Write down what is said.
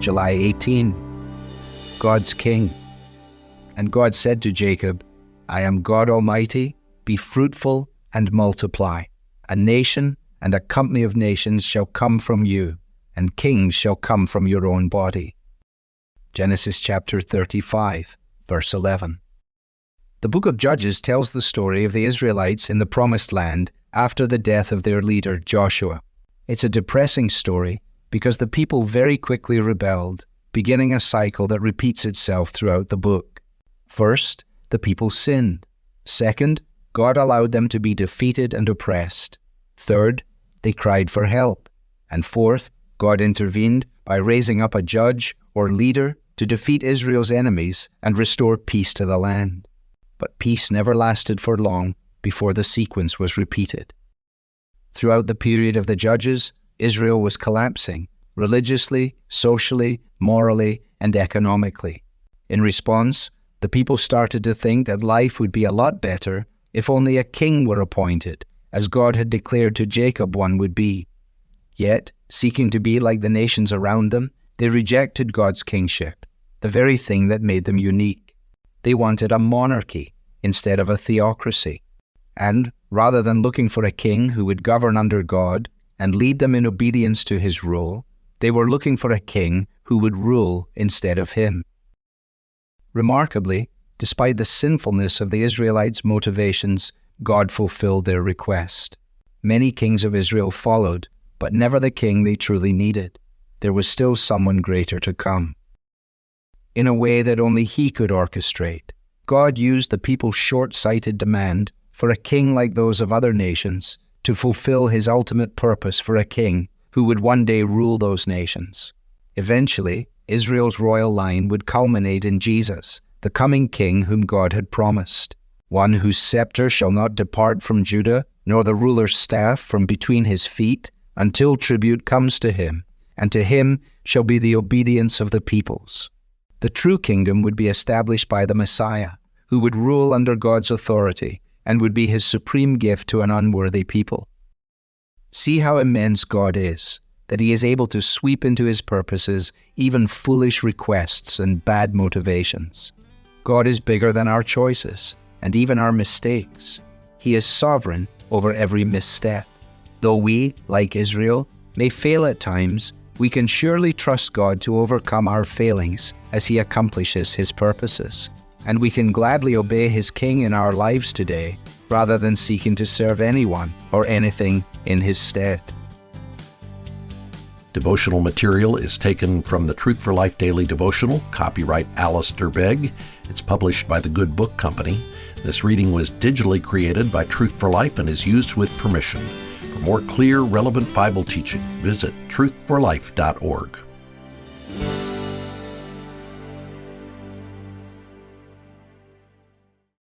July 18. God's King. And God said to Jacob, I am God Almighty, be fruitful and multiply. A nation and a company of nations shall come from you, and kings shall come from your own body. Genesis chapter 35, verse 11. The book of Judges tells the story of the Israelites in the Promised Land after the death of their leader, Joshua. It's a depressing story because the people very quickly rebelled, beginning a cycle that repeats itself throughout the book. First, the people sinned. Second, God allowed them to be defeated and oppressed. Third, they cried for help. And fourth, God intervened by raising up a judge or leader to defeat Israel's enemies and restore peace to the land. But peace never lasted for long before the sequence was repeated. Throughout the period of the Judges, Israel was collapsing, religiously, socially, morally, and economically. In response, the people started to think that life would be a lot better if only a king were appointed, as God had declared to Jacob one would be. Yet, seeking to be like the nations around them, they rejected God's kingship, the very thing that made them unique. They wanted a monarchy instead of a theocracy. And, rather than looking for a king who would govern under God and lead them in obedience to his rule, they were looking for a king who would rule instead of him. Remarkably, despite the sinfulness of the Israelites' motivations, God fulfilled their request. Many kings of Israel followed, but never the king they truly needed. There was still someone greater to come. In a way that only he could orchestrate, God used the people's short-sighted demand for a king like those of other nations to fulfill his ultimate purpose for a king who would one day rule those nations. Eventually, Israel's royal line would culminate in Jesus, the coming king whom God had promised, one whose scepter shall not depart from Judah, nor the ruler's staff from between his feet, until tribute comes to him, and to him shall be the obedience of the peoples. The true kingdom would be established by the Messiah, who would rule under God's authority and would be his supreme gift to an unworthy people. See how immense God is, that he is able to sweep into his purposes even foolish requests and bad motivations. God is bigger than our choices and even our mistakes. He is sovereign over every misstep. Though we, like Israel, may fail at times, we can surely trust God to overcome our failings as he accomplishes his purposes. And we can gladly obey his king in our lives today, rather than seeking to serve anyone or anything in his stead. Devotional material is taken from the Truth for Life Daily Devotional, copyright Alistair Begg. It's published by the Good Book Company. This reading was digitally created by Truth for Life and is used with permission. For more clear, relevant Bible teaching, visit truthforlife.org.